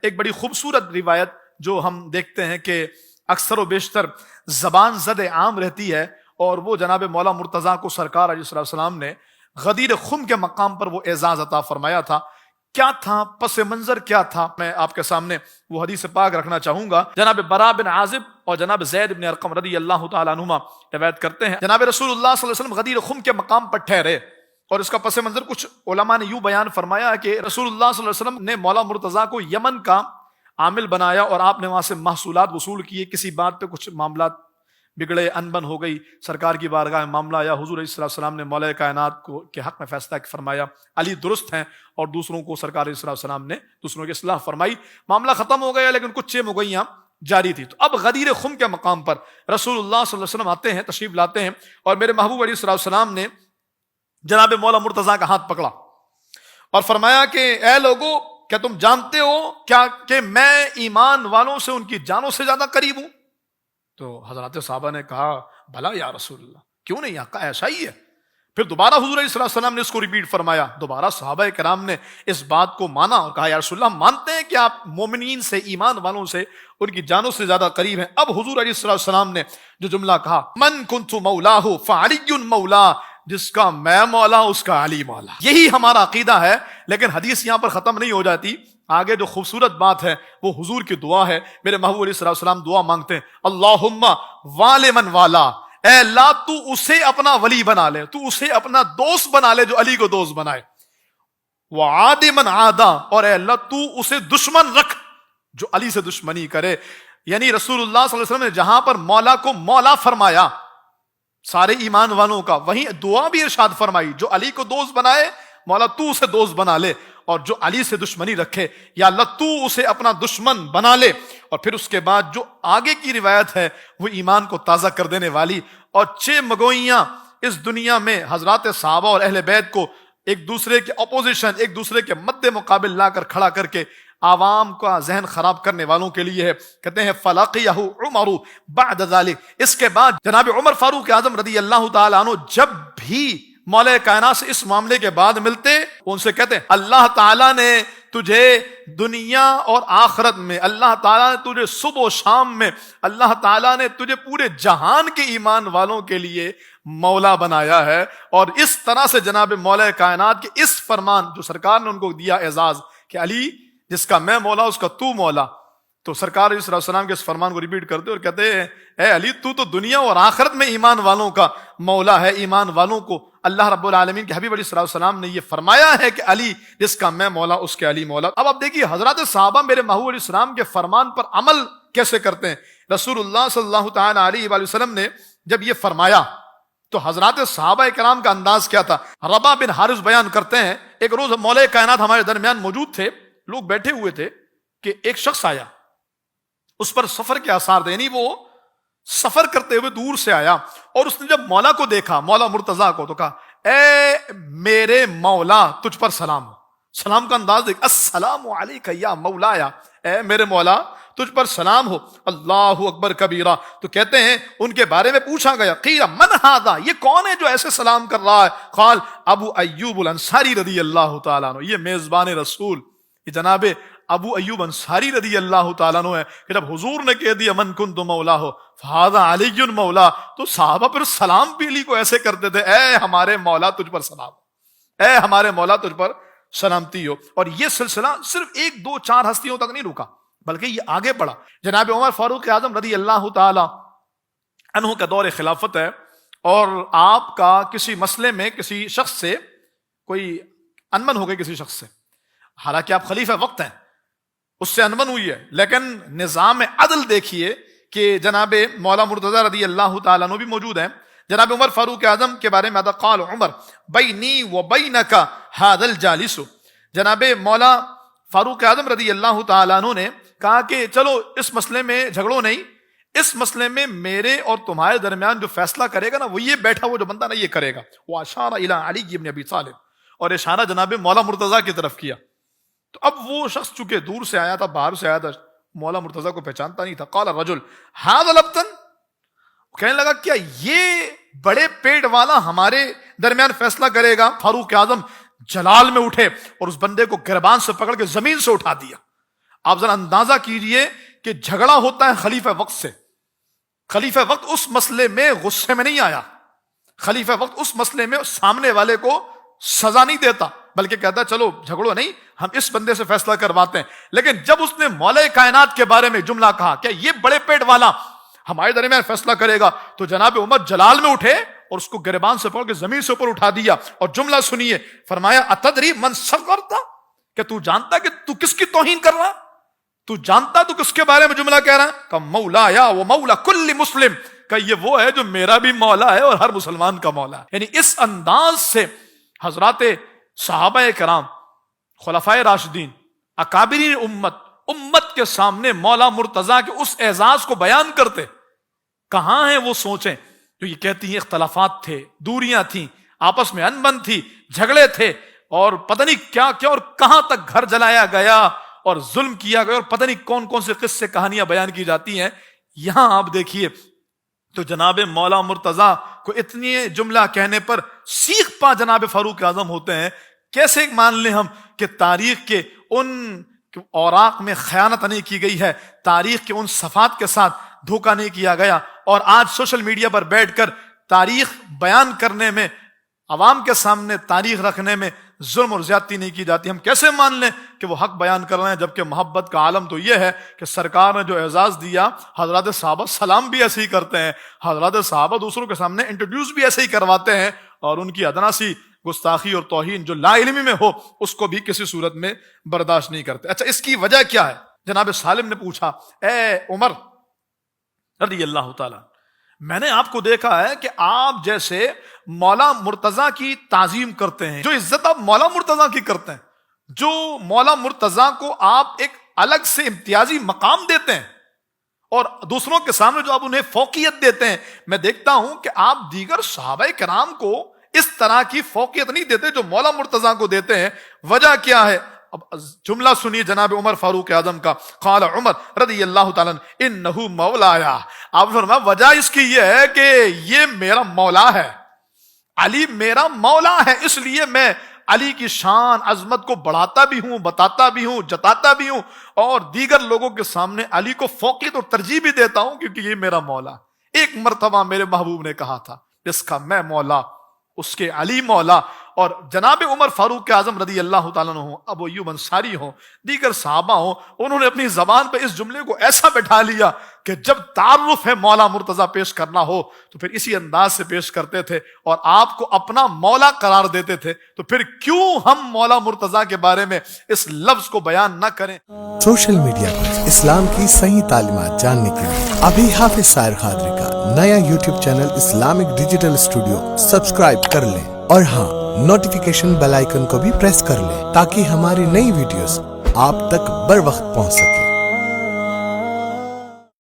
ایک بڑی خوبصورت روایت جو ہم دیکھتے ہیں کہ اکثر و بیشتر زبان زد عام رہتی ہے، اور وہ جناب مولا مرتضیٰ کو سرکار علیہ السلام نے غدیر خم کے مقام پر وہ اعزاز عطا فرمایا تھا۔ کیا تھا پس منظر، کیا تھا؟ میں آپ کے سامنے وہ حدیث پاک رکھنا چاہوں گا۔ جناب برا بن عازب اور جناب زید بن ارقم رضی اللہ تعالیٰ عنہما روایت کرتے ہیں، جناب رسول اللہ صلی اللہ علیہ وسلم غدیر خم کے مقام پر ٹھہرے، اور اس کا پس منظر کچھ علماء نے یوں بیان فرمایا کہ رسول اللہ صلی اللہ علیہ وسلم نے مولا مرتضیٰ کو یمن کا عامل بنایا، اور آپ نے وہاں سے محصولات وصول کیے۔ کسی بات پہ کچھ معاملات بگڑے، انبن ہو گئی، سرکار کی بارگاہ میں معاملہ آیا، حضور علیہ السلام نے مولا کائنات کو کے حق میں فیصلہ فرمایا، علی درست ہیں، اور دوسروں کو سرکار علیہ السلام نے دوسروں کی اصلاح فرمائی، معاملہ ختم ہو گیا، لیکن کچھ چیمگوئیاں جاری تھی۔ تو اب غدیر خم کے مقام پر رسول اللہ صلی اللہ علیہ وسلم آتے ہیں، تشریف لاتے ہیں، اور میرے محبوب علیہ السلام نے جناب مولا مرتضیٰ کا ہاتھ پکڑا اور فرمایا کہ اے لوگو، کیا تم جانتے ہو کیا کہ میں ایمان والوں سے ان کی جانوں سے زیادہ قریب ہوں؟ تو حضرات صحابہ نے کہا بھلا یا رسول اللہ، کیوں نہیں آقا، ایسا ہی ہے۔ پھر دوبارہ حضور علیہ السلام نے اس کو ریپیٹ فرمایا، دوبارہ صحابہ کرام نے اس بات کو مانا اور کہا یا رسول اللہ، مانتے ہیں کہ آپ مومنین سے، ایمان والوں سے ان کی جانوں سے زیادہ قریب ہیں۔ اب حضور علیہ السلام نے جو جملہ کہا، من کنت مولاہ فعلی مولا، جس کا میں مولا اس کا علی مولا، یہی ہمارا عقیدہ ہے۔ لیکن حدیث یہاں پر ختم نہیں ہو جاتی، آگے جو خوبصورت بات ہے وہ حضور کی دعا ہے۔ میرے محبوب علیہ السلام دعا مانگتے ہیں، اللہم والی من والا، اے اللہ تو اسے اپنا ولی بنا لے، تو اسے اپنا دوست بنا لے جو علی کو دوست بنائے، وعاد من عادا، اور اے اللہ تو اسے دشمن رکھ جو علی سے دشمنی کرے۔ یعنی رسول اللہ صلی اللہ علیہ وسلم نے جہاں پر مولا کو مولا فرمایا سارے ایمان والوں کا، وہیں دعا بھی ارشاد فرمائی، جو علی کو دوست بنائے مولا تو اسے دوست بنا لے، اور جو علی سے دشمنی رکھے یا اللہ تو اسے اپنا دشمن بنا لے۔ اور پھر اس کے بعد جو آگے کی روایت ہے وہ ایمان کو تازہ کر دینے والی، اور چھ مگوئیاں اس دنیا میں حضرات صحابہ اور اہل بیت کو ایک دوسرے کے اپوزیشن، ایک دوسرے کے مد مقابل لا کر کھڑا کر کے عوام کا ذہن خراب کرنے والوں کے لیے ہے۔ کہتے ہیں فلقیہ عمر بعد ذلک، اس کے بعد جناب عمر فاروق اعظم رضی اللہ تعالیٰ عنہ جب بھی مولا کائنات سے اس معاملے کے بعد ملتے، ان سے کہتے ہیں اللہ تعالیٰ نے تجھے دنیا اور آخرت میں، اللہ تعالیٰ نے تجھے صبح و شام میں، اللہ تعالیٰ نے تجھے پورے جہان کے ایمان والوں کے لیے مولا بنایا ہے۔ اور اس طرح سے جناب مولا کائنات کے اس فرمان جو سرکار نے ان کو دیا اعزاز کہ علی جس کا میں مولا اس کا تو مولا، تو سرکار علیہ السلام کے اس فرمان کو ریپیٹ کرتے اور کہتے ہیں اے علی تو دنیا اور آخرت میں ایمان والوں کا مولا ہے، ایمان والوں کو اللہ رب العالمین کے حبیب علیہ السلام نے یہ فرمایا ہے کہ علی جس کا میں مولا اس کے علی مولا۔ اب آپ دیکھیے حضرات صحابہ میرے محبوب علیہ السلام کے فرمان پر عمل کیسے کرتے ہیں۔ رسول اللہ صلی اللہ تعالی علیہ وآلہ وسلم نے جب یہ فرمایا تو حضرات صحابہ کرام کا انداز کیا تھا۔ ربا بن حارث بیان کرتے ہیں ایک روز مولا کائنات ہمارے درمیان موجود تھے، لوگ بیٹھے ہوئے تھے کہ ایک شخص آیا، اس پر سفر کے آثار تھے، یعنی وہ سفر کرتے ہوئے دور سے آیا، اور اس نے جب مولا کو دیکھا، مولا مرتضیٰ کو، تو کہا اے میرے مولا تجھ پر سلام ہو۔ سلام کا انداز دیکھ، السلام علیک یا مولایا، اے میرے مولا تجھ پر سلام ہو۔ اللہ اکبر کبیرہ، تو کہتے ہیں ان کے بارے میں پوچھا گیا، قیل من ھذا، یہ کون ہے جو ایسے سلام کر رہا ہے؟ قال ابو ایوب الانصاری رضی اللہ تعالیٰ عنہ، یہ میزبان رسول، یہ جناب ابو ایوب انصاری رضی اللہ تعالیٰ عنہ ہے کہ جب حضور نے کہہ دیا من کنت مولا ہو فہذا علی مولا، تو صحابہ پھر سلام بھی علی کو ایسے کرتے تھے، اے ہمارے مولا تجھ پر سلام، اے ہمارے مولا تجھ پر سلامتی ہو۔ اور یہ سلسلہ صرف ایک دو چار ہستیوں تک نہیں رکا، بلکہ یہ آگے بڑھا۔ جناب عمر فاروق اعظم رضی اللہ تعالی عنہ کا دور خلافت ہے، اور آپ کا کسی مسئلے میں کسی شخص سے کوئی انبن ہو گئی، کسی شخص سے، حالانکہ آپ خلیفہ وقت ہیں، اس سے انبن ہوئی ہے، لیکن نظام عدل دیکھیے کہ جناب مولا مرتضیٰ رضی اللہ تعالیٰ عنہ بھی موجود ہیں۔ جناب عمر فاروق اعظم کے بارے میں قال عمر بینی و بینک ھذا الجالس، جناب مولا فاروق اعظم رضی اللہ تعالیٰ عنہ نے کہا کہ چلو اس مسئلے میں جھگڑو نہیں، اس مسئلے میں میرے اور تمہارے درمیان جو فیصلہ کرے گا نا، وہ یہ بیٹھا وہ جو بندہ نا یہ کرے گا۔ واشار الی علی بن ابی طالب، اور اشارہ جناب مولا مرتضیٰ کی طرف کیا۔ تو اب وہ شخص چونکہ دور سے آیا تھا، باہر سے آیا تھا، مولا مرتضیٰ کو پہچانتا نہیں تھا۔ قال الرجل ھذا لبطن، کہنے لگا کیا یہ بڑے پیٹ والا ہمارے درمیان فیصلہ کرے گا؟ فاروق اعظم جلال میں اٹھے اور اس بندے کو گربان سے پکڑ کے زمین سے اٹھا دیا، آپ ذرا اندازہ کیجئے کہ جھگڑا ہوتا ہے خلیفہ وقت سے. خلیفہ وقت اس مسئلے میں غصے میں نہیں آیا, خلیفہ وقت اس مسئلے میں سامنے والے کو سزا نہیں دیتا, بلکہ کہتا چلو جھگڑو نہیں, ہم اس بندے سے فیصلہ کرواتے ہیں. لیکن جب اس نے مولا کائنات کے بارے میں جملہ کہا کہ یہ بڑے پیٹ والا ہمارے درمیان فیصلہ کرے گا, تو جناب عمر جلال میں اٹھے اور اس کو گریبان سے پکڑ کے زمین سے اوپر اٹھا دیا. اور جملہ سنیے, فرمایا اتدری من صغرت, کہ تو جانتا کہ تو کس کی توہین کر رہا, تو جانتا تو کس کے بارے میں جملہ کہہ رہا ہے؟ کہ مولا یا وہ مولا کل مسلم, کہ یہ وہ ہے جو میرا بھی مولا ہے اور ہر مسلمان کا مولا ہے. یعنی اس انداز سے حضرات صحابہ کرام, خلفائے راشدین, اکابرین امت کے سامنے مولا مرتضیٰ کے اس اعزاز کو بیان کرتے. کہاں ہیں وہ سوچیں جو یہ کہتی ہیں اختلافات تھے, دوریاں تھیں, آپس میں انبن تھی, جھگڑے تھے, اور پتہ نہیں کیا کیا, اور کہاں تک گھر جلایا گیا اور ظلم کیا گیا, اور پتہ نہیں کون کون سے قصے کہانیاں بیان کی جاتی ہیں. یہاں آپ دیکھیے تو جناب مولا مرتضیٰ کو اتنی جملہ کہنے پر سیخ پا جناب فاروق اعظم ہوتے ہیں. کیسے مان لیں ہم کہ تاریخ کے ان اوراق میں خیانت نہیں کی گئی ہے, تاریخ کے ان صفحات کے ساتھ دھوکہ نہیں کیا گیا, اور آج سوشل میڈیا پر بیٹھ کر تاریخ بیان کرنے میں, عوام کے سامنے تاریخ رکھنے میں ظلم اور زیادتی نہیں کی جاتی. ہم کیسے مان لیں کہ وہ حق بیان کر رہے ہیں, جبکہ محبت کا عالم تو یہ ہے کہ سرکار نے جو اعزاز دیا, حضرات صحابہ سلام بھی ایسے ہی کرتے ہیں, حضرات صحابہ دوسروں کے سامنے انٹروڈیوس بھی ایسے ہی کرواتے ہیں, اور ان کی ادنا سی گستاخی اور توہین جو لا علمی میں ہو اس کو بھی کسی صورت میں برداشت نہیں کرتے. اچھا, اس کی وجہ کیا ہے؟ جناب سالم نے پوچھا, اے عمر رضی اللہ تعالیٰ, میں نے آپ کو دیکھا ہے کہ آپ جیسے مولا مرتضیٰ کی تعظیم کرتے ہیں, جو عزت آپ مولا مرتضیٰ کی کرتے ہیں, جو مولا مرتضیٰ کو آپ ایک الگ سے امتیازی مقام دیتے ہیں, اور دوسروں کے سامنے جو آپ انہیں فوقیت دیتے ہیں, میں دیکھتا ہوں کہ آپ دیگر صحابہ کرام کو اس طرح کی فوقیت نہیں دیتے جو مولا مرتضیٰ کو دیتے ہیں. وجہ کیا ہے؟ اب جملہ سنیے جناب عمر فاروق اعظم کا. قال عمر رضی اللہ تعالیٰ انہ مولایا, آپ فرمایا وجہ اس کی یہ ہے کہ یہ میرا مولا ہے, علی میرا مولا ہے, اس لیے میں علی کی شان عظمت کو بڑھاتا بھی ہوں, بتاتا بھی ہوں, جتاتا بھی ہوں, اور دیگر لوگوں کے سامنے علی کو فوقیت اور ترجیح بھی دیتا ہوں, کیونکہ یہ میرا مولا. ایک مرتبہ میرے محبوب نے کہا تھا, جس کا میں مولا اس کے علی مولا. اور جناب عمر فاروق اعظم رضی اللہ تعالیٰ عنہ ہوں, ابو ایوب انصاری ہوں, دیگر صحابہ ہوں, انہوں نے اپنی زبان پہ اس جملے کو ایسا بٹھا لیا کہ جب تعارف ہے مولا مرتضیٰ پیش کرنا ہو تو پھر اسی انداز سے پیش کرتے تھے, اور آپ کو اپنا مولا قرار دیتے تھے. تو پھر کیوں ہم مولا مرتضیٰ کے بارے میں اس لفظ کو بیان نہ کریں؟ سوشل میڈیا پر اسلام کی صحیح تعلیمات جاننے کے لیے ابھی حافظ سائر قادری کا نیا YouTube channel Islamic digital studio subscribe کر لیں, اور ہاں نوٹیفیکیشن بیل آئیکن کو بھی پریس کر لیں تاکہ ہماری نئی ویڈیوز آپ تک بر وقت پہنچ سکے.